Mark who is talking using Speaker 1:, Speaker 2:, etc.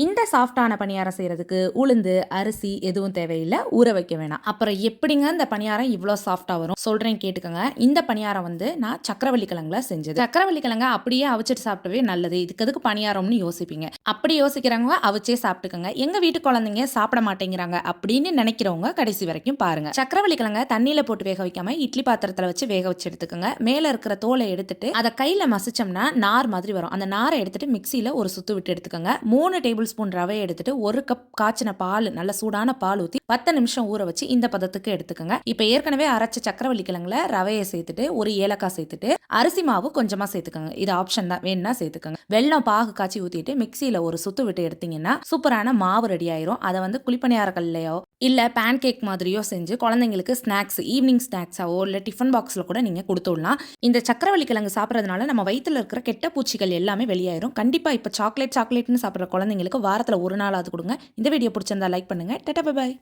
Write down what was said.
Speaker 1: இந்த சாஃப்ட்டான பணியாரம் செய்கிறதுக்கு உளுந்து அரிசி எதுவும் தேவையில்லை, ஊற வைக்க வேணாம். அப்புறம் எப்படிங்க இந்த பணியாரம் இவ்வளோ சாஃப்டாக வரும் சொல்கிறேன் கேட்டுக்கோங்க. இந்த பணியாரம் வந்து நான் சக்கரவள்ளி கிழங்குல செஞ்சது. சக்கரவள்ளி கிழங்க அப்படியே அவிச்சிட்டு சாப்பிட்டவே நல்லது, இதுக்கு எதுக்கு பணியாரம்னு யோசிப்பீங்க. அப்படி யோசிக்கிறவங்க அவிச்சே சாப்பிட்டுக்கோங்க. எங்கள் வீட்டு குழந்தைங்க சாப்பிட மாட்டேங்கிறாங்க அப்படின்னு நினைக்கிறவங்க கடைசி வரைக்கும் பாருங்க. சக்கரவள்ளி கிழங்க தண்ணியில் போட்டு வேக வைக்காம இட்லி பாத்திரத்தில் வச்சு வேக வச்சு எடுத்துக்கோங்க. மேலே இருக்கிற தோலை எடுத்துட்டு அதை கையில் மசிச்சோம்னா நார் மாதிரி வரும். அந்த நாரை எடுத்துட்டு மிக்சியில் ஒரு சுத்து விட்டு எடுத்துக்கோங்க. 3 டேபிள் ஸ்பூன் ரவை எடுத்துட்டு 1 கப் காய்ச்சின பால், நல்ல சூடான பால் ஊற்றி 10 நிமிஷம் ஊற வச்சு இந்த பதத்துக்கு எடுத்துக்கோங்க. இப்போ ஏற்கனவே அரைச்ச சக்கரவள்ளி கிழங்குல ரவையை சேர்த்துட்டு ஒரு ஏலக்காய் சேர்த்துட்டு அரிசி மாவு கொஞ்சமா சேர்த்துக்கோங்க. இது ஆப்ஷன் தான், வேணும்னா சேர்த்துக்கோங்க. வெல்லம் பாகு காய்ச்சி ஊற்றிட்டு மிக்சியில் ஒரு சுத்து விட்டு எடுத்தீங்கன்னா சூப்பரான மாவு ரெடி ஆயிரும். அதை வந்து குழிப்பணியார கல்லையோ இல்லை பேன் கேக் மாதிரியோ செஞ்சு குழந்தைங்களுக்கு ஸ்நாக்ஸ், ஈவினிங் ஸ்நாக்ஸாவோ இல்லை டிஃபன் பாக்ஸில் கூட நீங்கள் கொடுத்து விடலாம். இந்த சக்கரவள்ளி கிழங்கு சாப்பிட்றதுனால நம்ம வயிற்றில் இருக்கிற கெட்ட பூச்சிகள் எல்லாமே வெளியாயிரும். கண்டிப்பாக இப்போ சாக்லேட்னு சாப்பிட்ற குழந்தைங்களுக்கு வாரத்தில் ஒரு நாளாவது கொடுங்க. இந்த வீடியோ பிடிச்சிருந்தா லைக் பண்ணுங்க. Tata bye bye.